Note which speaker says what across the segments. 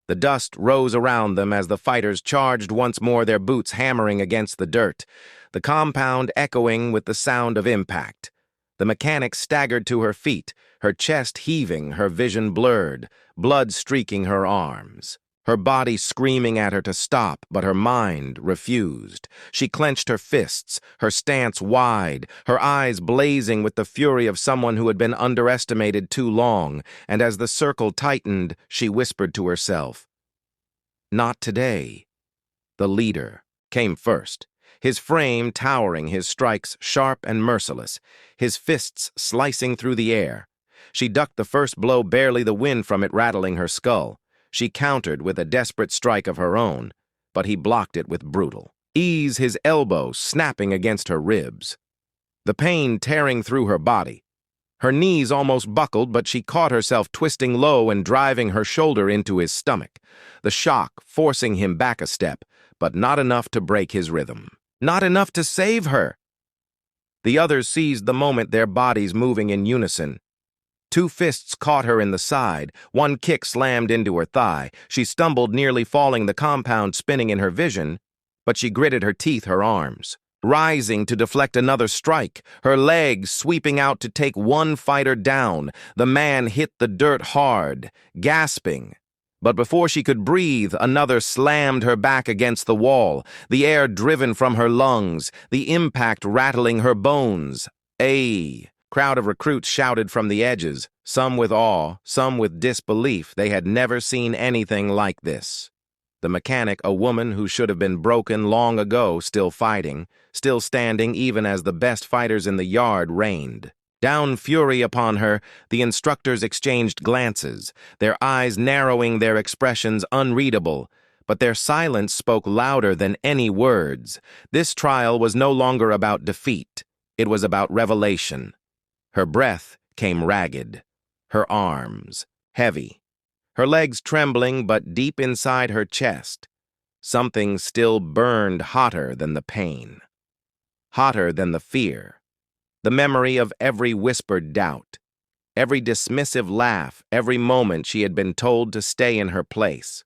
Speaker 1: The dust rose around them as the fighters charged once more, their boots hammering against the dirt, the compound echoing with the sound of impact. The mechanic staggered to her feet, her chest heaving, her vision blurred, blood streaking her arms. Her body screaming at her to stop, but her mind refused. She clenched her fists, her stance wide, her eyes blazing with the fury of someone who had been underestimated too long, and as the circle tightened, she whispered to herself, "Not today." The leader came first, his frame towering, his strikes sharp and merciless, his fists slicing through the air. She ducked the first blow, barely the wind from it rattling her skull. She countered with a desperate strike of her own, but he blocked it with brutal ease, his elbow snapping against her ribs. The pain tearing through her body. Her knees almost buckled, but she caught herself twisting low and driving her shoulder into his stomach, the shock forcing him back a step, but not enough to break his rhythm. Not enough to save her. The others seized the moment, their bodies moving in unison. Two fists caught her in the side, one kick slammed into her thigh. She stumbled, nearly falling, the compound spinning in her vision, but she gritted her teeth, her arms, rising to deflect another strike, her legs sweeping out to take one fighter down. The man hit the dirt hard, gasping. But before she could breathe, another slammed her back against the wall, the air driven from her lungs, the impact rattling her bones. "Ay!" Crowd of recruits shouted from the edges, some with awe, some with disbelief. They had never seen anything like this. The mechanic, a woman who should have been broken long ago, still fighting, still standing even as the best fighters in the yard reigned. Down fury upon her, the instructors exchanged glances, their eyes narrowing, their expressions unreadable. But their silence spoke louder than any words. This trial was no longer about defeat. It was about revelation. Her breath came ragged, her arms heavy, her legs trembling, but deep inside her chest, something still burned hotter than the pain, hotter than the fear, the memory of every whispered doubt, every dismissive laugh, every moment she had been told to stay in her place.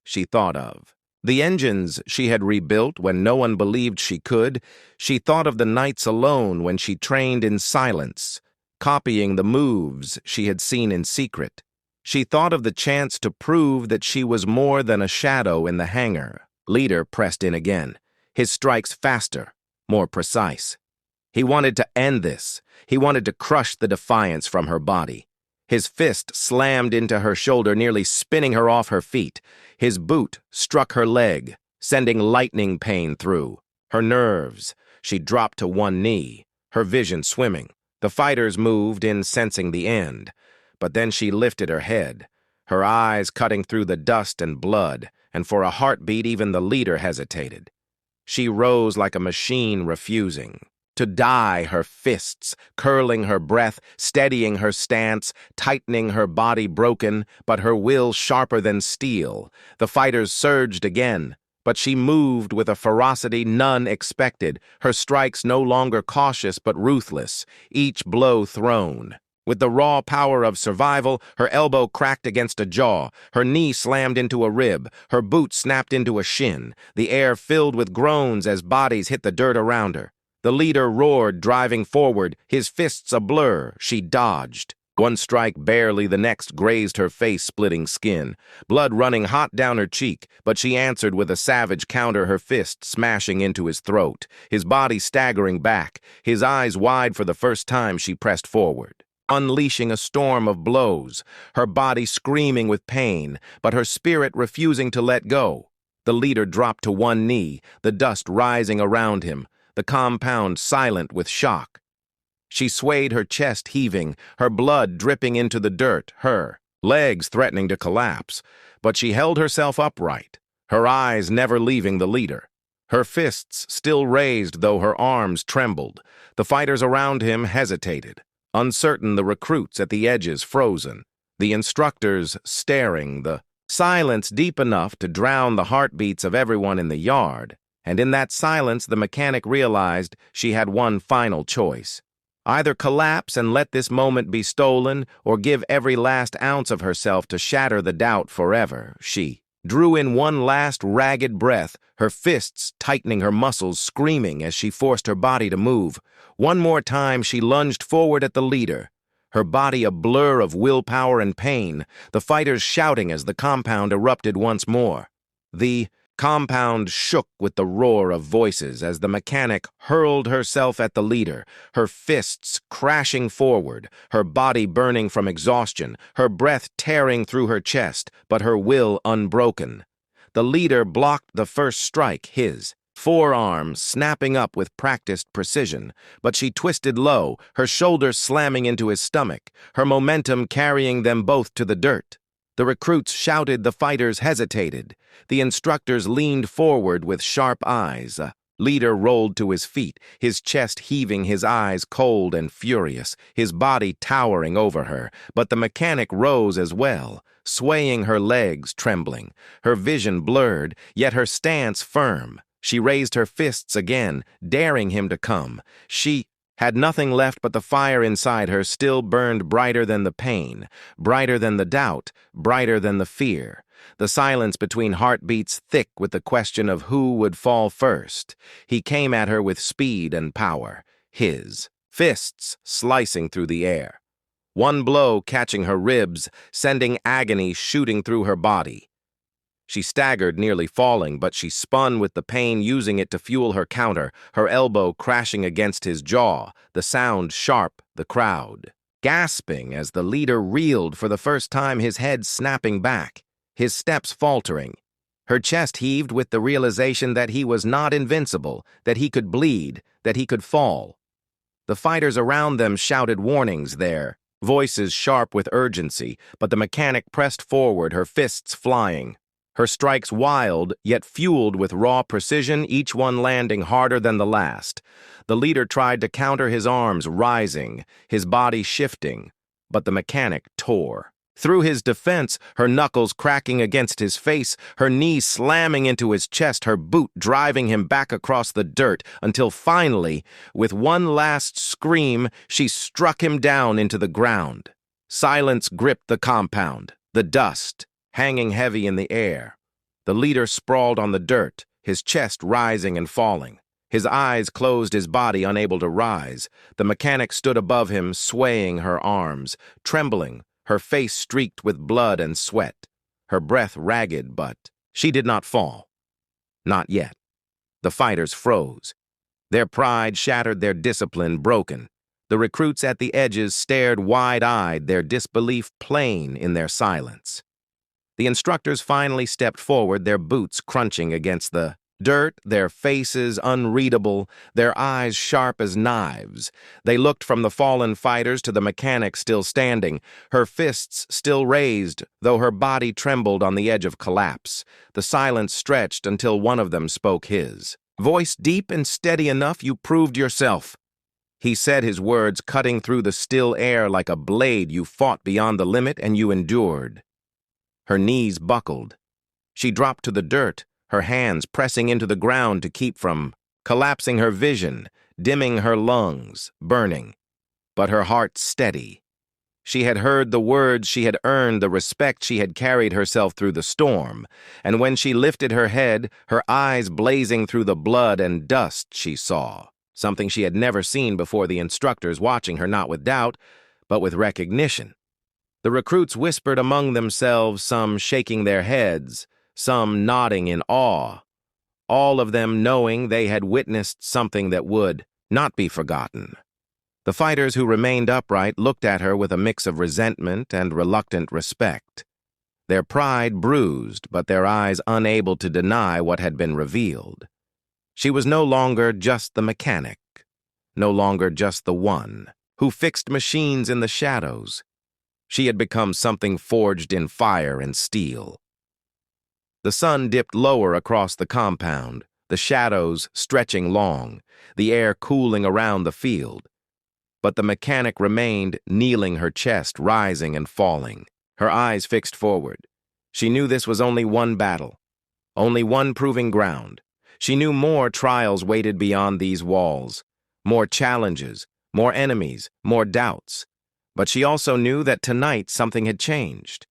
Speaker 1: She thought of the engines she had rebuilt when no one believed she could. She thought of the nights alone when she trained in silence, copying the moves she had seen in secret. She thought of the chance to prove that she was more than a shadow in the hangar. Leader pressed in again, his strikes faster, more precise. He wanted to end this. He wanted to crush the defiance from her body. His fist slammed into her shoulder, nearly spinning her off her feet. His boot struck her leg, sending lightning pain through her nerves. She dropped to one knee, her vision swimming. The fighters moved in, sensing the end. But then she lifted her head, her eyes cutting through the dust and blood, and for a heartbeat even the leader hesitated. She rose like a machine refusing to die, her fists curling her breath, steadying her stance, tightening her body broken, but her will sharper than steel. The fighters surged again, but she moved with a ferocity none expected, her strikes no longer cautious but ruthless, each blow thrown. With the raw power of survival, her elbow cracked against a jaw, her knee slammed into a rib, her boot snapped into a shin, the air filled with groans as bodies hit the dirt around her. The leader roared, driving forward, his fists a blur. She dodged. One strike barely, the next grazed her face, splitting skin, blood running hot down her cheek, but she answered with a savage counter, her fist smashing into his throat, his body staggering back, his eyes wide for the first time. She pressed forward, unleashing a storm of blows, her body screaming with pain, but her spirit refusing to let go. The leader dropped to one knee, the dust rising around him, the compound silent with shock. She swayed, her chest heaving, her blood dripping into the dirt, her legs threatening to collapse, but she held herself upright, her eyes never leaving the leader. Her fists still raised, though her arms trembled. The fighters around him hesitated, uncertain, the recruits at the edges frozen, the instructors staring, the silence deep enough to drown the heartbeats of everyone in the yard. And in that silence, the mechanic realized she had one final choice. Either collapse and let this moment be stolen, or give every last ounce of herself to shatter the doubt forever. She drew in one last ragged breath, her fists tightening her muscles, screaming as she forced her body to move. One more time she lunged forward at the leader, her body a blur of willpower and pain, the fighters shouting as the compound erupted once more. The compound shook with the roar of voices as the mechanic hurled herself at the leader, her fists crashing forward, her body burning from exhaustion, her breath tearing through her chest, but her will unbroken. The leader blocked the first strike, his forearm snapping up with practiced precision, but she twisted low, her shoulders slamming into his stomach, her momentum carrying them both to the dirt. The recruits shouted, the fighters hesitated. The instructors leaned forward with sharp eyes. A leader rolled to his feet, his chest heaving, his eyes cold and furious, his body towering over her. But the mechanic rose as well, swaying, her legs trembling, her vision blurred, yet her stance firm. She raised her fists again, daring him to come. She had nothing left but the fire inside her still burned brighter than the pain, brighter than the doubt, brighter than the fear. The silence between heartbeats thick with the question of who would fall first. He came at her with speed and power, his fists slicing through the air. One blow catching her ribs, sending agony shooting through her body. She staggered, nearly falling, but she spun with the pain, using it to fuel her counter, her elbow crashing against his jaw, the sound sharp, the crowd gasping as the leader reeled for the first time, his head snapping back, his steps faltering. Her chest heaved with the realization that he was not invincible, that he could bleed, that he could fall. The fighters around them shouted warnings, their voices sharp with urgency, but the mechanic pressed forward, her fists flying. Her strikes wild, yet fueled with raw precision, each one landing harder than the last. The leader tried to counter, his arms rising, his body shifting, but the mechanic tore. Through his defense, her knuckles cracking against his face, her knee slamming into his chest, her boot driving him back across the dirt, until finally, with one last scream, she struck him down into the ground. Silence gripped the compound, the dust hanging heavy in the air. The leader sprawled on the dirt, his chest rising and falling. His eyes closed, his body unable to rise. The mechanic stood above him, swaying her arms, trembling, her face streaked with blood and sweat, her breath ragged, but she did not fall. Not yet. The fighters froze. Their pride shattered, their discipline broken. The recruits at the edges stared wide-eyed, their disbelief plain in their silence. The instructors finally stepped forward, their boots crunching against the dirt, their faces unreadable, their eyes sharp as knives. They looked from the fallen fighters to the mechanic still standing, her fists still raised, though her body trembled on the edge of collapse. The silence stretched until one of them spoke, his voice deep and steady enough. "You proved yourself." He said, his words cutting through the still air like a blade. "You fought beyond the limit, and you endured." Her knees buckled. She dropped to the dirt, her hands pressing into the ground to keep from collapsing, her vision, dimming, her lungs burning. But her heart steady. She had heard the words, she had earned the respect, she had carried herself through the storm. And when she lifted her head, her eyes blazing through the blood and dust, she saw something she had never seen before, the instructors watching her not with doubt, but with recognition. The recruits whispered among themselves, some shaking their heads, some nodding in awe, all of them knowing they had witnessed something that would not be forgotten. The fighters who remained upright looked at her with a mix of resentment and reluctant respect, their pride bruised, but their eyes unable to deny what had been revealed. She was no longer just the mechanic, no longer just the one who fixed machines in the shadows. She had become something forged in fire and steel. The sun dipped lower across the compound, the shadows stretching long, the air cooling around the field. But the mechanic remained, kneeling, her chest rising and falling, her eyes fixed forward. She knew this was only one battle, only one proving ground. She knew more trials waited beyond these walls, more challenges, more enemies, more doubts. But she also knew that tonight something had changed.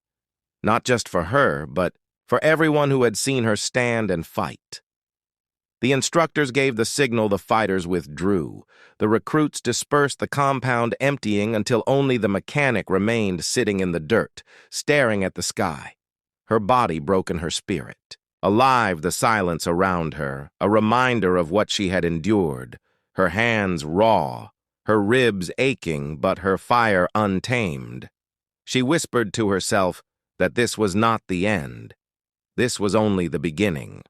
Speaker 1: Not just for her, but for everyone who had seen her stand and fight. The instructors gave the signal, the fighters withdrew. The recruits dispersed, the compound emptying until only the mechanic remained sitting in the dirt, staring at the sky. Her body broke in her spirit. Alive, the silence around her, a reminder of what she had endured. Her hands raw, her ribs aching, but her fire untamed. She whispered to herself that this was not the end. This was only the beginning.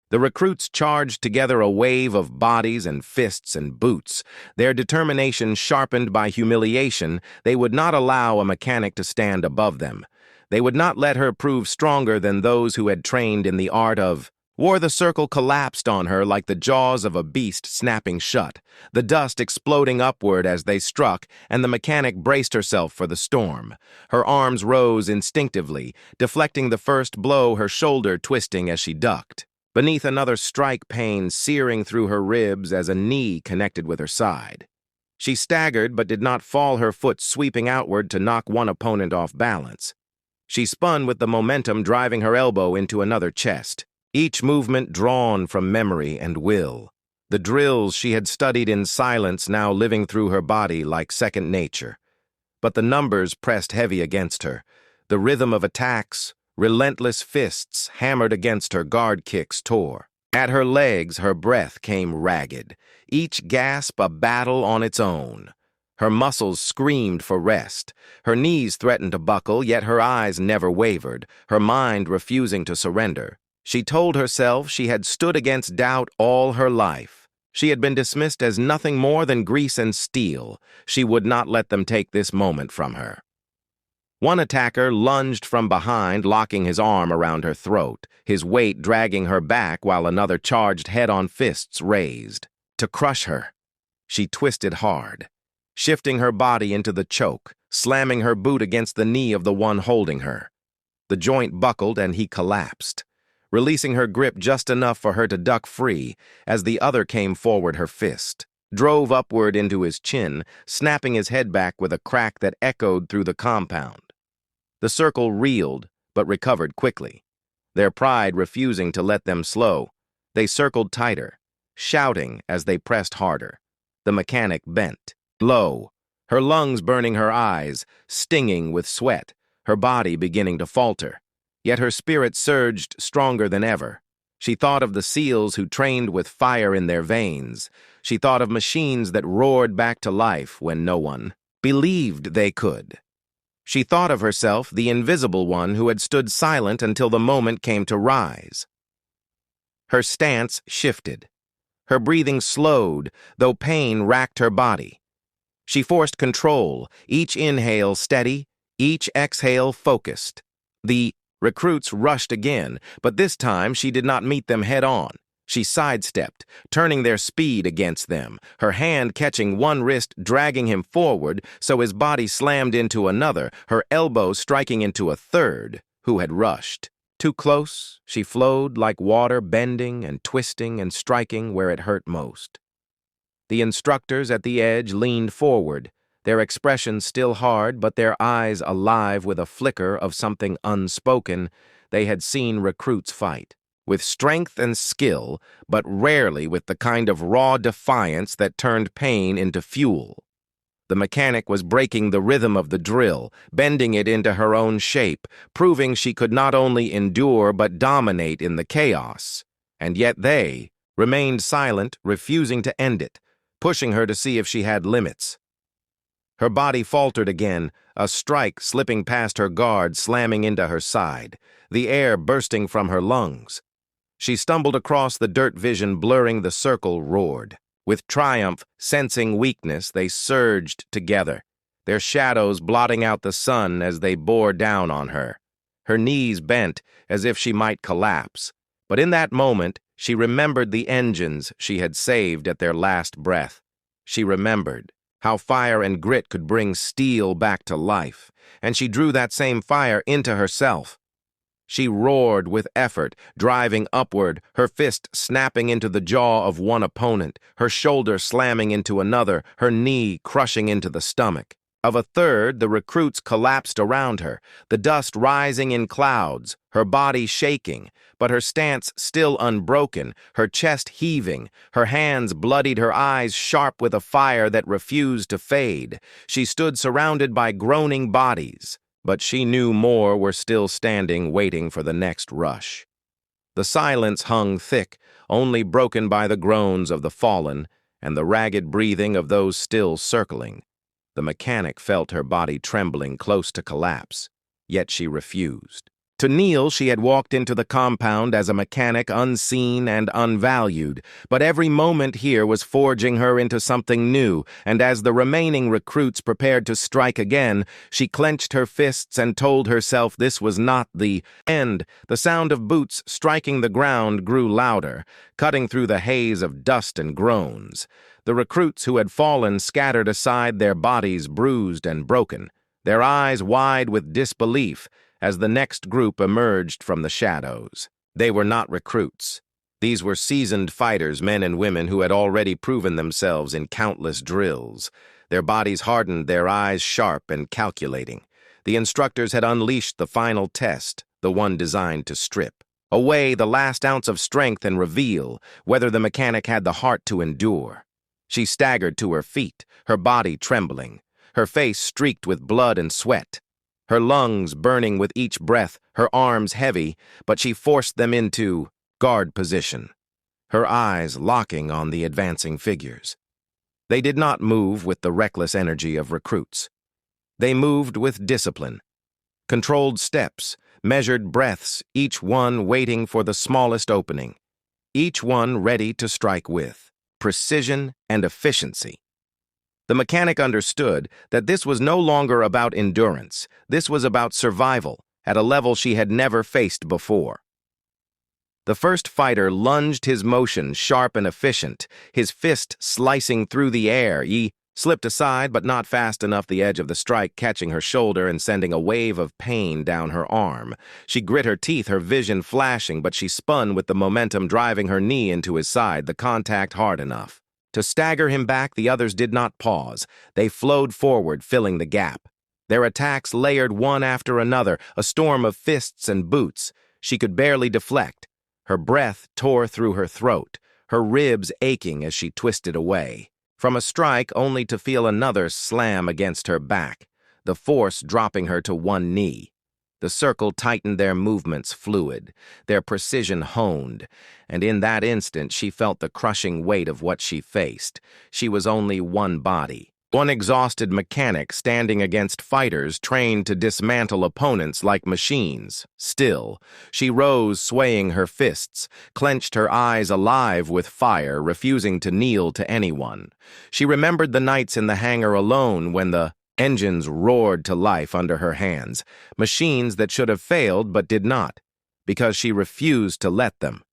Speaker 1: The recruits charged together, a wave of bodies and fists and boots. Their determination sharpened by humiliation, they would not allow a mechanic to stand above them. They would not let her prove stronger than those who had trained in the art of war. The circle collapsed on her like the jaws of a beast snapping shut, the dust exploding upward as they struck, and the mechanic braced herself for the storm. Her arms rose instinctively, deflecting the first blow, her shoulder twisting as she ducked. Beneath another strike, pain searing through her ribs as a knee connected with her side. She staggered but did not fall, her foot sweeping outward to knock one opponent off balance. She spun with the momentum, driving her elbow into another chest, each movement drawn from memory and will. The drills she had studied in silence now living through her body like second nature. But the numbers pressed heavy against her. The rhythm of attacks, relentless fists hammered against her, guard kicks tore. At her legs, her breath came ragged, each gasp a battle on its own. Her muscles screamed for rest. Her knees threatened to buckle, yet her eyes never wavered, her mind refusing to surrender. She told herself she had stood against doubt all her life. She had been dismissed as nothing more than grease and steel. She would not let them take this moment from her. One attacker lunged from behind, locking his arm around her throat, his weight dragging her back while another charged head-on, fists raised. To crush her. She twisted hard, shifting her body into the choke, slamming her boot against the knee of the one holding her. The joint buckled and he collapsed, releasing her grip just enough for her to duck free as the other came forward. Her fist drove upward into his chin, snapping his head back with a crack that echoed through the compound. The circle reeled, but recovered quickly, their pride refusing to let them slow. They circled tighter, shouting as they pressed harder. The mechanic bent low, her lungs burning, her eyes stinging with sweat, her body beginning to falter. Yet her spirit surged stronger than ever. She thought of the SEALs who trained with fire in their veins. She thought of machines that roared back to life when no one believed they could. She thought of herself, the invisible one who had stood silent until the moment came to rise. Her stance shifted. Her breathing slowed, though pain racked her body. She forced control, each inhale steady, each exhale focused. The recruits rushed again, but this time she did not meet them head-on. She sidestepped, turning their speed against them, her hand catching one wrist, dragging him forward so his body slammed into another, her elbow striking into a third, who had rushed. Too close, she flowed like water, bending and twisting and striking where it hurt most. The instructors at the edge leaned forward, their expressions still hard, but their eyes alive with a flicker of something unspoken. They had seen recruits fight, with strength and skill, but rarely with the kind of raw defiance that turned pain into fuel. The mechanic was breaking the rhythm of the drill, bending it into her own shape, proving she could not only endure but dominate in the chaos. And yet they remained silent, refusing to end it, pushing her to see if she had limits. Her body faltered again, a strike slipping past her guard, slamming into her side, the air bursting from her lungs. She stumbled across the dirt, vision blurring. The circle roared. With triumph, sensing weakness, they surged together, their shadows blotting out the sun as they bore down on her. Her knees bent as if she might collapse, but in that moment, she remembered the engines she had saved at their last breath. She remembered how fire and grit could bring steel back to life, and she drew that same fire into herself. She roared with effort, driving upward, her fist snapping into the jaw of one opponent, her shoulder slamming into another, her knee crushing into the stomach. Of a third, the recruits collapsed around her, the dust rising in clouds, her body shaking, but her stance still unbroken, her chest heaving, her hands bloodied, her eyes sharp with a fire that refused to fade. She stood surrounded by groaning bodies, but she knew more were still standing, waiting for the next rush. The silence hung thick, only broken by the groans of the fallen and the ragged breathing of those still circling. The mechanic felt her body trembling close to collapse, yet she refused. To Neil, she had walked into the compound as a mechanic unseen and unvalued, but every moment here was forging her into something new, and as the remaining recruits prepared to strike again, she clenched her fists and told herself this was not the end. The sound of boots striking the ground grew louder, cutting through the haze of dust and groans. The recruits who had fallen scattered aside, their bodies bruised and broken, their eyes wide with disbelief, as the next group emerged from the shadows. They were not recruits. These were seasoned fighters, men and women who had already proven themselves in countless drills. Their bodies hardened, their eyes sharp and calculating. The instructors had unleashed the final test, the one designed to strip away the last ounce of strength and reveal whether the mechanic had the heart to endure. She staggered to her feet, her body trembling, her face streaked with blood and sweat, her lungs burning with each breath, her arms heavy, but she forced them into guard position, her eyes locking on the advancing figures. They did not move with the reckless energy of recruits. They moved with discipline, controlled steps, measured breaths, each one waiting for the smallest opening, each one ready to strike with precision and efficiency. The mechanic understood that this was no longer about endurance. This was about survival at a level she had never faced before. The first fighter lunged, his motion sharp and efficient, his fist slicing through the air. He slipped aside, but not fast enough, the edge of the strike catching her shoulder and sending a wave of pain down her arm. She grit her teeth, her vision flashing, but she spun with the momentum driving her knee into his side, the contact hard enough. To stagger him back, the others did not pause. They flowed forward, filling the gap. Their attacks layered one after another, a storm of fists and boots. She could barely deflect. Her breath tore through her throat, her ribs aching as she twisted away from a strike, only to feel another slam against her back, the force dropping her to one knee. The circle tightened, their movements fluid, their precision honed, and in that instant she felt the crushing weight of what she faced. She was only one body, one exhausted mechanic standing against fighters trained to dismantle opponents like machines. Still, she rose, swaying her fists, clenched, her eyes alive with fire, refusing to kneel to anyone. She remembered the nights in the hangar alone when the engines roared to life under her hands, machines that should have failed but did not, because she refused to let them.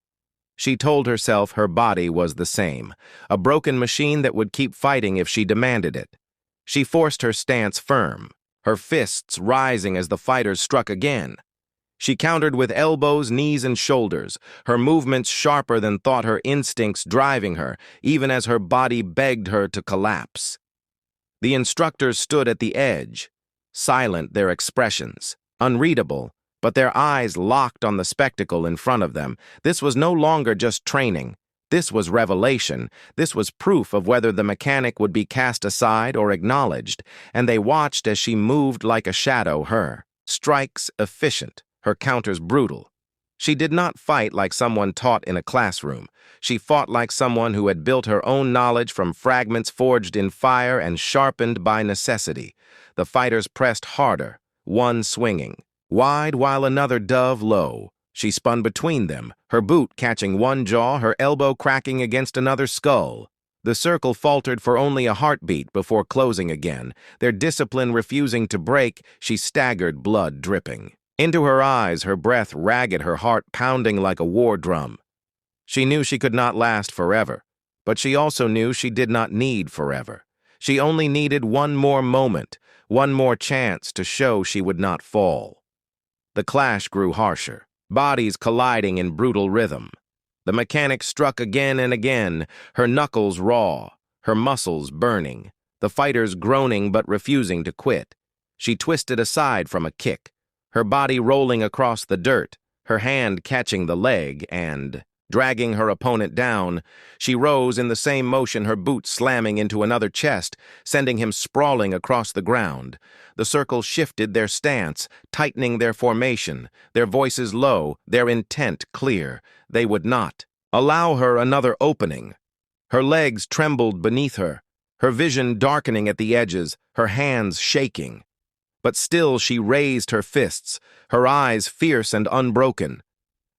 Speaker 1: She told herself her body was the same, a broken machine that would keep fighting if she demanded it. She forced her stance firm, her fists rising as the fighters struck again. She countered with elbows, knees, and shoulders, her movements sharper than thought, her instincts driving her, even as her body begged her to collapse. The instructors stood at the edge, silent, their expressions unreadable, but their eyes locked on the spectacle in front of them. This was no longer just training. This was revelation. This was proof of whether the mechanic would be cast aside or acknowledged, and they watched as she moved like a shadow, her strikes efficient, her counters brutal. She did not fight like someone taught in a classroom. She fought like someone who had built her own knowledge from fragments forged in fire and sharpened by necessity. The fighters pressed harder, one swinging wide while another dove low. She spun between them, her boot catching one jaw, her elbow cracking against another skull. The circle faltered for only a heartbeat before closing again, their discipline refusing to break. She staggered, blood dripping into her eyes, her breath ragged, her heart pounding like a war drum. She knew she could not last forever, but she also knew she did not need forever. She only needed one more moment, one more chance to show she would not fall. The clash grew harsher. bodies colliding in brutal rhythm. The mechanic struck again and again, her knuckles raw, her muscles burning, the fighters groaning but refusing to quit. She twisted aside from a kick, her body rolling across the dirt, her hand catching the leg and, dragging her opponent down, she rose in the same motion, her boot slamming into another chest, sending him sprawling across the ground. The circle shifted their stance, tightening their formation, their voices low, their intent clear. They would not allow her another opening. Her legs trembled beneath her, her vision darkening at the edges, her hands shaking. But still she raised her fists, her eyes fierce and unbroken.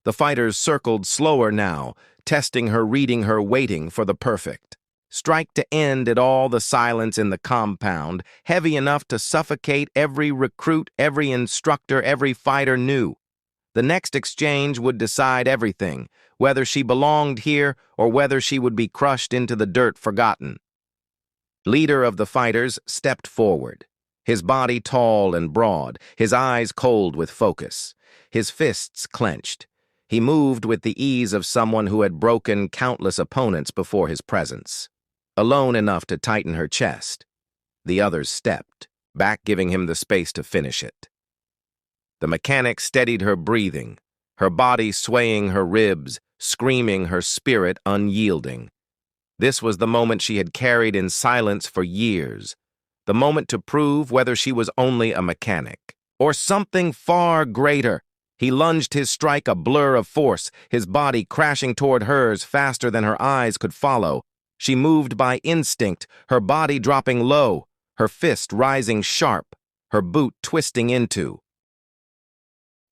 Speaker 1: The fighters circled slower now, testing her, reading her, waiting for the perfect strike to end it all. The silence in the compound, heavy enough to suffocate every recruit, every instructor, every fighter knew. The next exchange would decide everything, whether she belonged here or whether she would be crushed into the dirt forgotten. Leader of the fighters stepped forward, his body tall and broad, his eyes cold with focus, his fists clenched. He moved with the ease of someone who had broken countless opponents before his presence. Alone enough to tighten her chest, the others stepped, back giving him the space to finish it. The mechanic steadied her breathing, her body swaying her ribs, screaming, her spirit unyielding. This was the moment she had carried in silence for years, the moment to prove whether she was only a mechanic or something far greater. He lunged his strike, a blur of force, his body crashing toward hers faster than her eyes could follow. She moved by instinct, her body dropping low, her fist rising sharp, her boot twisting into.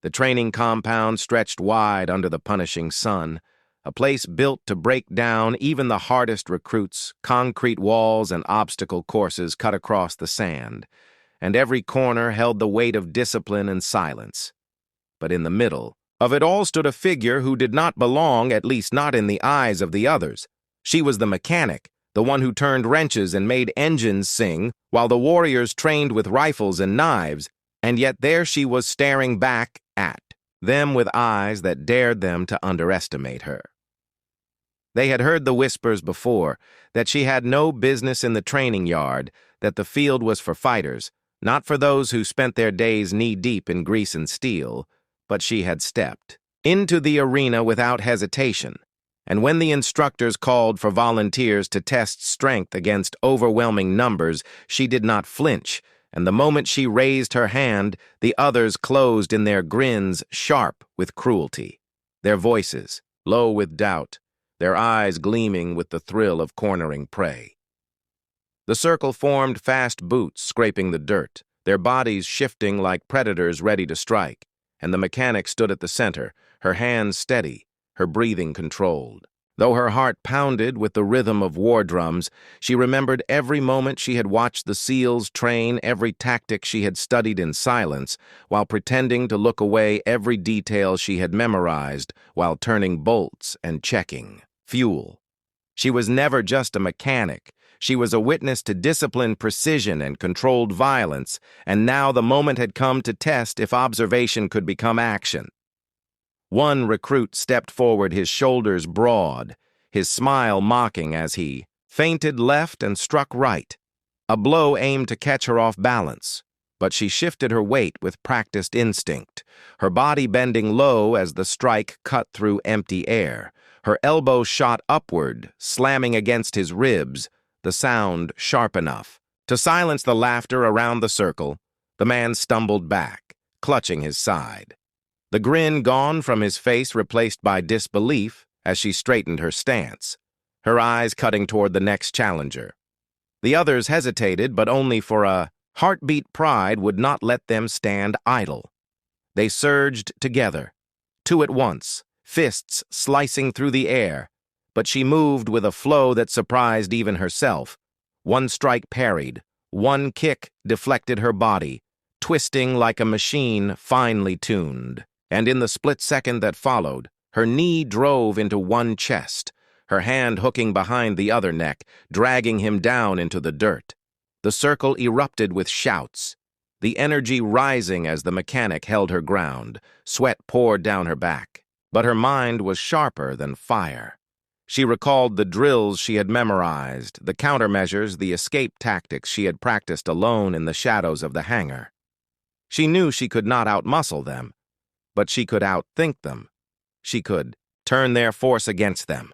Speaker 1: The training compound stretched wide under the punishing sun, a place built to break down even the hardest recruits. Concrete walls and obstacle courses cut across the sand, and every corner held the weight of discipline and silence. But in the middle of it all stood a figure who did not belong, at least not in the eyes of the others. She was the mechanic, the one who turned wrenches and made engines sing, while the warriors trained with rifles and knives, and yet there she was staring back at them with eyes that dared them to underestimate her. They had heard the whispers before, that she had no business in the training yard, that the field was for fighters, not for those who spent their days knee-deep in grease and steel, but she had stepped into the arena without hesitation. And when the instructors called for volunteers to test strength against overwhelming numbers, she did not flinch, and the moment she raised her hand, the others closed in their grins, sharp with cruelty, their voices low with doubt, their eyes gleaming with the thrill of cornering prey. The circle formed fast boots scraping the dirt, their bodies shifting like predators ready to strike, and the mechanic stood at the center, her hands steady, her breathing controlled. Though her heart pounded with the rhythm of war drums, she remembered every moment she had watched the SEALs train, every tactic she had studied in silence, while pretending to look away, every detail she had memorized while turning bolts and checking fuel. She was never just a mechanic. She was a witness to discipline, precision, and controlled violence, and now the moment had come to test if observation could become action. One recruit stepped forward, his shoulders broad, his smile mocking as he feinted left and struck right. A blow aimed to catch her off balance, but she shifted her weight with practiced instinct, her body bending low as the strike cut through empty air. Her elbow shot upward, slamming against his ribs, the sound sharp enough to silence the laughter around the circle. The man stumbled back, clutching his side. The grin gone from his face, replaced by disbelief as she straightened her stance, her eyes cutting toward the next challenger. The others hesitated, but only for a heartbeat. Pride would not let them stand idle. They surged together, two at once, fists slicing through the air, but she moved with a flow that surprised even herself. One strike parried, one kick deflected her body, twisting like a machine finely tuned. And in the split second that followed, her knee drove into one chest, her hand hooking behind the other neck, dragging him down into the dirt. The circle erupted with shouts. the energy rising as the mechanic held her ground. Sweat poured down her back, but her mind was sharper than fire. She recalled the drills she had memorized, the countermeasures, the escape tactics she had practiced alone in the shadows of the hangar. She knew she could not outmuscle them, but she could outthink them. She could turn their force against them.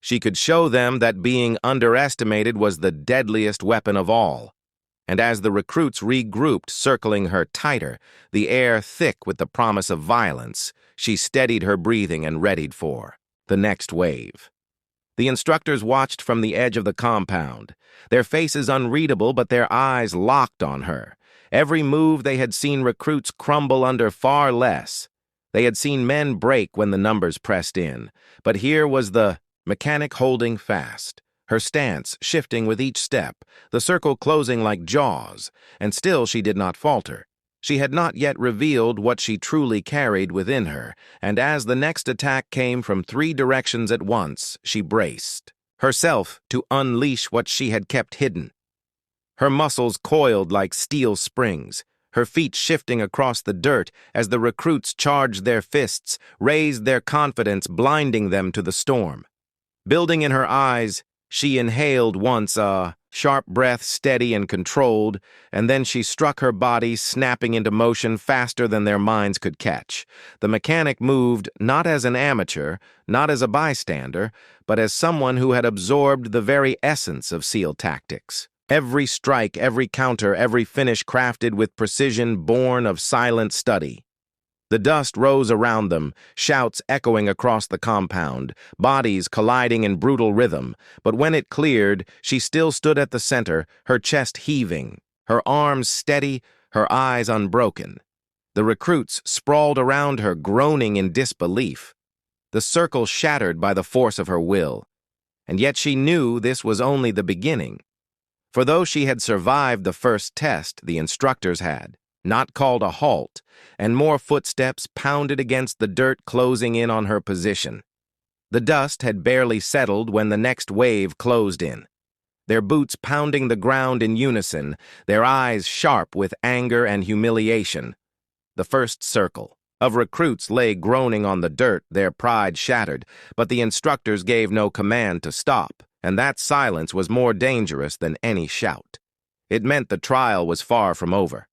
Speaker 1: She could show them that being underestimated was the deadliest weapon of all. And as the recruits regrouped, circling her tighter, the air thick with the promise of violence, she steadied her breathing and readied for the next wave. The instructors watched from the edge of the compound, their faces unreadable but their eyes locked on her. Every move they had seen recruits crumble under far less. They had seen men break when the numbers pressed in, but here was the mechanic holding fast, her stance shifting with each step, the circle closing like jaws, and still she did not falter. She had not yet revealed what she truly carried within her, and as the next attack came from 3 directions at once, she braced herself to unleash what she had kept hidden. Her muscles coiled like steel springs, her feet shifting across the dirt as the recruits charged their fists, raised their confidence, blinding them to the storm. Building in her eyes, she inhaled once, a sharp breath, steady and controlled, and then she struck her body, snapping into motion faster than their minds could catch. The mechanic moved not as an amateur, not as a bystander, but as someone who had absorbed the very essence of SEAL tactics. Every strike, every counter, every finish crafted with precision born of silent study. The dust rose around them, shouts echoing across the compound, bodies colliding in brutal rhythm, but when it cleared, she still stood at the center, her chest heaving, her arms steady, her eyes unbroken. The recruits sprawled around her, groaning in disbelief. The circle shattered by the force of her will. And yet she knew this was only the beginning. For though she had survived the first test the instructors had, not called a halt, and more footsteps pounded against the dirt closing in on her position. The dust had barely settled when the next wave closed in, their boots pounding the ground in unison, their eyes sharp with anger and humiliation. The first circle of recruits lay groaning on the dirt, their pride shattered, but the instructors gave no command to stop, and that silence was more dangerous than any shout. It meant the trial was far from over.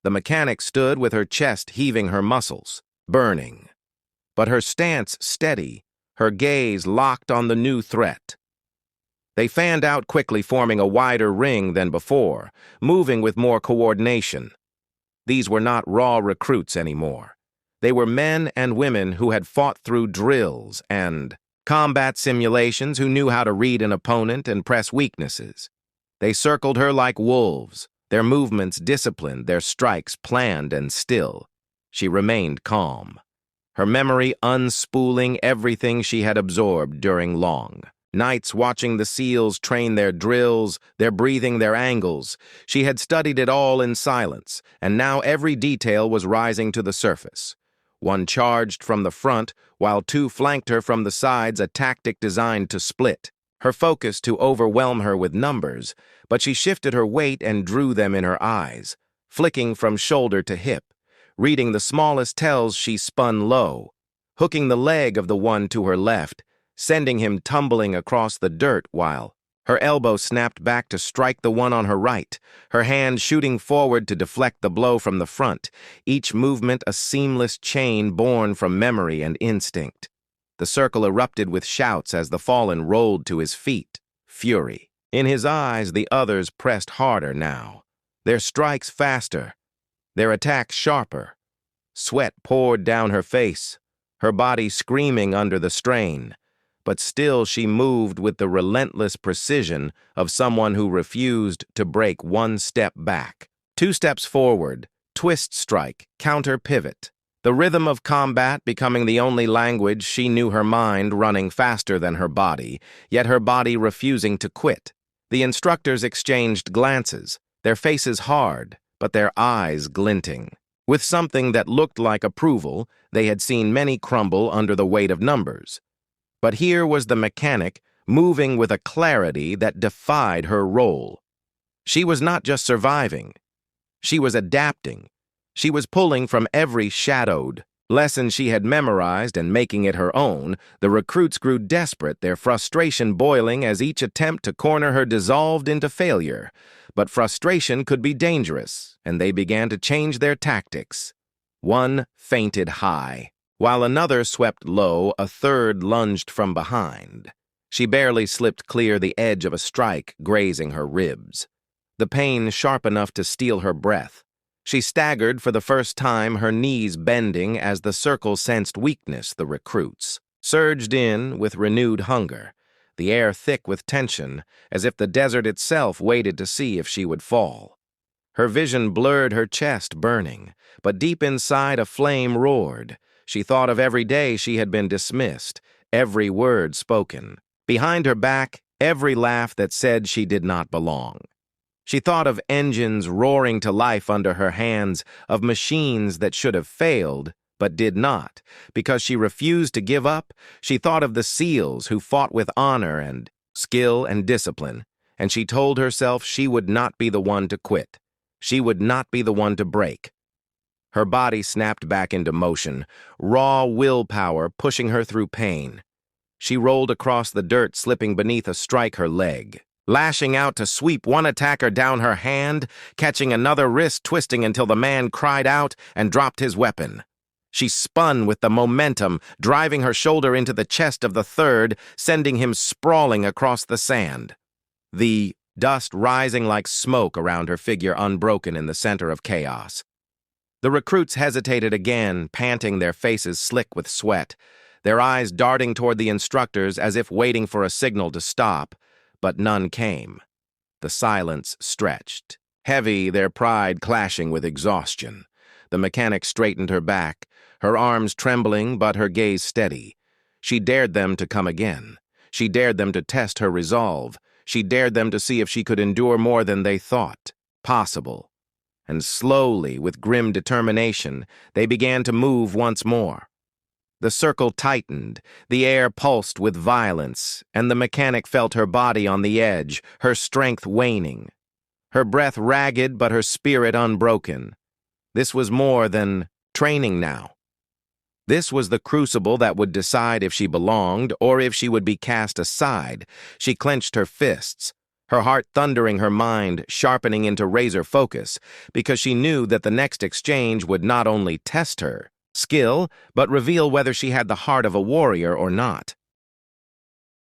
Speaker 1: The mechanic stood with her chest heaving, her muscles burning, but her stance steady, her gaze locked on the new threat. They fanned out quickly, forming a wider ring than before, moving with more coordination. These were not raw recruits anymore. They were men and women who had fought through drills and combat simulations, who knew how to read an opponent and press weaknesses. They circled her like wolves, their movements disciplined, their strikes planned and still. She remained calm, her memory unspooling everything she had absorbed during long nights watching the SEALs train their drills, their breathing, their angles. She had studied it all in silence, and now every detail was rising to the surface. One charged from the front, while 2 flanked her from the sides, a tactic designed to split her focus, to overwhelm her with numbers, but she shifted her weight and drew them in her eyes, flicking from shoulder to hip. Reading the smallest tells, she spun low, hooking the leg of the one to her left, sending him tumbling across the dirt while her elbow snapped back to strike the one on her right, her hand shooting forward to deflect the blow from the front, each movement a seamless chain born from memory and instinct. The circle erupted with shouts as the fallen rolled to his feet, fury. In his eyes, the others pressed harder now, their strikes faster, their attacks sharper. Sweat poured down her face, her body screaming under the strain, but still she moved with the relentless precision of someone who refused to break 1 step back. 2 steps forward, twist strike, counter pivot. The rhythm of combat becoming the only language she knew, her mind running faster than her body, yet her body refusing to quit. The instructors exchanged glances, their faces hard, but their eyes glinting. With something that looked like approval, they had seen many crumble under the weight of numbers. But here was the mechanic moving with a clarity that defied her role. She was not just surviving. She was adapting. She was pulling from every shadowed lesson she had memorized and making it her own. The recruits grew desperate, their frustration boiling as each attempt to corner her dissolved into failure. But frustration could be dangerous, and they began to change their tactics. One fainted high. While another swept low, a third lunged from behind. She barely slipped clear the edge of a strike, grazing her ribs. The pain sharp enough to steal her breath. She staggered for the first time, her knees bending as the circle sensed weakness. The recruits surged in with renewed hunger, the air thick with tension, as if the desert itself waited to see if she would fall. Her vision blurred, her chest burning, but deep inside a flame roared. She thought of every day she had been dismissed, every word spoken. Behind her back, every laugh that said she did not belong. She thought of engines roaring to life under her hands, of machines that should have failed, but did not, because she refused to give up. She thought of the SEALs who fought with honor and skill and discipline, and she told herself she would not be the one to quit. She would not be the one to break. Her body snapped back into motion, raw willpower pushing her through pain. She rolled across the dirt, slipping beneath a strike her leg, lashing out to sweep one attacker down her hand, catching another, wrist twisting until the man cried out and dropped his weapon. She spun with the momentum, driving her shoulder into the chest of the third, sending him sprawling across the sand. The dust rising like smoke around her figure, unbroken in the center of chaos. The recruits hesitated again, panting, their faces slick with sweat, their eyes darting toward the instructors as if waiting for a signal to stop. But none came. The silence stretched, heavy, their pride clashing with exhaustion. The mechanic straightened her back, her arms trembling but her gaze steady. She dared them to come again. She dared them to test her resolve. She dared them to see if she could endure more than they thought possible. And slowly, with grim determination, they began to move once more. The circle tightened, the air pulsed with violence, and the mechanic felt her body on the edge, her strength waning. Her breath ragged, but her spirit unbroken. This was more than training now. This was the crucible that would decide if she belonged or if she would be cast aside. She clenched her fists, her heart thundering, her mind sharpening into razor focus, because she knew that the next exchange would not only test her skill, but reveal whether she had the heart of a warrior or not.